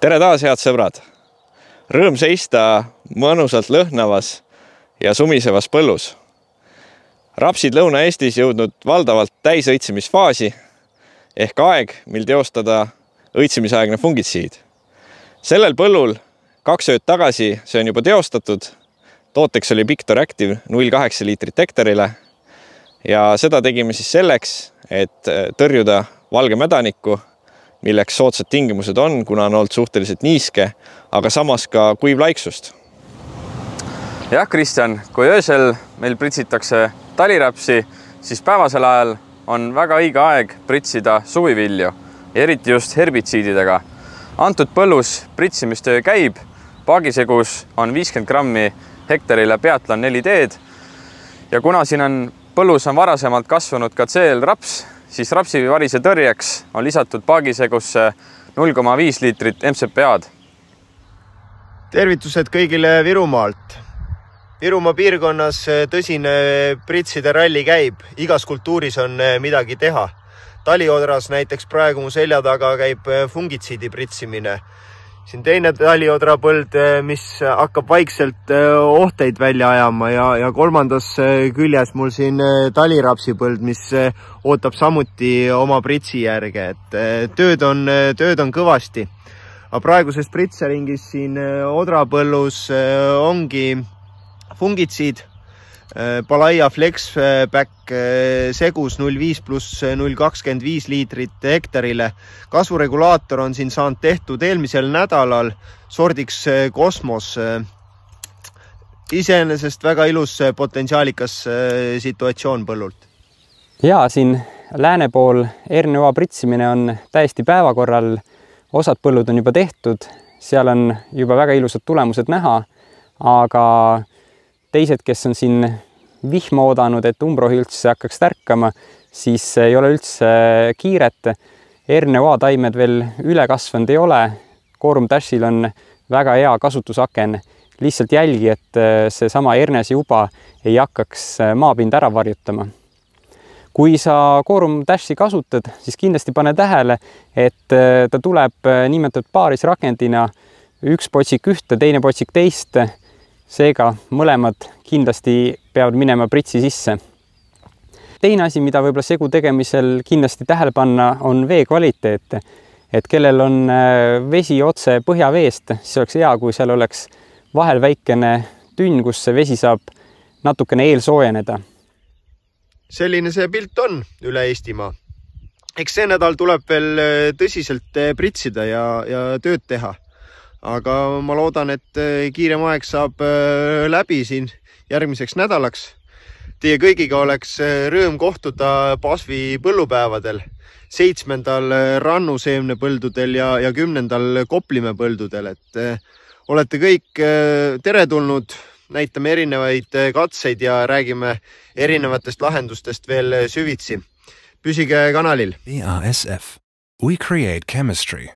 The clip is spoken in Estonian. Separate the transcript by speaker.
Speaker 1: Tere taas, head sõbrad! Rõõm seista mõnusalt lõhnavas ja sumisevas põllus. Rapsid Lõuna-Eestis jõudnud valdavalt täisõitsimisfaasi ehk aeg, mil teostada õitsimisaegne fungitsiid. Sellel põllul 2 ööd tagasi see on juba teostatud. Tooteks oli Pictor Active 0,8 liitrit hektarile ja seda tegime siis selleks, et tõrjuda valgemädanikku, milleks soodsad tingimused on, kuna on olnud suhteliselt niiske, aga samas ka kuivlaiksust.
Speaker 2: Jah, Kristjan, kui öösel meil pritsitakse taliräpsi, siis päevasel ajal on väga õige aeg pritsida suvivilju, eriti just herbitsiididega. Antud põllus pritsimistöö käib, paagisegus on 50 grammi hektarile Peatlan 4D-d ja kuna siin on põllus on varasemalt kasvanud ka CL-raps, siis rapsivarise tõrjeks on lisatud paagisegusse 0,5 liitrit MCPA-d.
Speaker 3: Tervitused kõigile Virumaalt. Virumaa piirkonnas tõsine pritside ralli käib. Igas kultuuris on midagi teha. Taliodras näiteks praegu mu selja taga käib fungitsiidi pritsimine. Siin teine taliodra põld, mis hakkab vaikselt ohteid välja ajama ja kolmandas küljes mul siin talirapsi põld, mis ootab samuti oma pritsi järge. Et tööd on kõvasti. Aga praeguses pritseringis siin odrapõllus ongi fungitsiid, Palaia Flexback segus 0,5 pluss 0,25 liitrit hektarile. Kasvuregulaator on siin saanud tehtud eelmisel nädalal sordiks Kosmos. Iseenesest väga ilus potentsiaalikas situatsioon põllult.
Speaker 4: Ja siin lääne pool RNA pritsimine on täiesti päevakorral. Osad põllud on juba tehtud, seal on juba väga ilusad tulemused näha, aga teised, kes on siin vihma oodanud, et umbrohi üldse hakkaks tärkama, siis ei ole üldse kiiret. RNA taimed veel üle kasvanud ei ole. Quorum Dashil on väga hea kasutusaken. Lihtsalt jälgi, et see sama RNS juba ei hakkaks maapind ära varjutama. Kui sa Quorum Dashi kasutad, siis kindlasti pane tähele, et ta tuleb nimetatud paarisrakendina, üks potsik ühte, teine potsik teist. Seega mõlemad kindlasti peavad minema pritsi sisse. Teine asi, mida võib-olla segu tegemisel kindlasti tähele panna, on vee kvaliteet. Et kellel on vesi otse põhjaveest, siis oleks hea, kui seal oleks vahel väikene tünn, kus see vesi saab natukene eelsoojeneda.
Speaker 3: Selline see pilt on üle Eestimaa. Eks see nädal tuleb veel tõsiselt pritsida ja tööd teha. Aga ma loodan, et kiirem aeg saab läbi siin järgmiseks nädalaks. Teie kõigiga oleks rõõm kohtuda Pasvi põllupäevadel, 7. rannuseemne põldudel ja 10. Koplimäe põldudel. Et olete kõik teretulnud, näitame erinevaid katseid ja räägime erinevatest lahendustest veel süvitsi. Püsige kanalil.
Speaker 5: BASF. We create chemistry.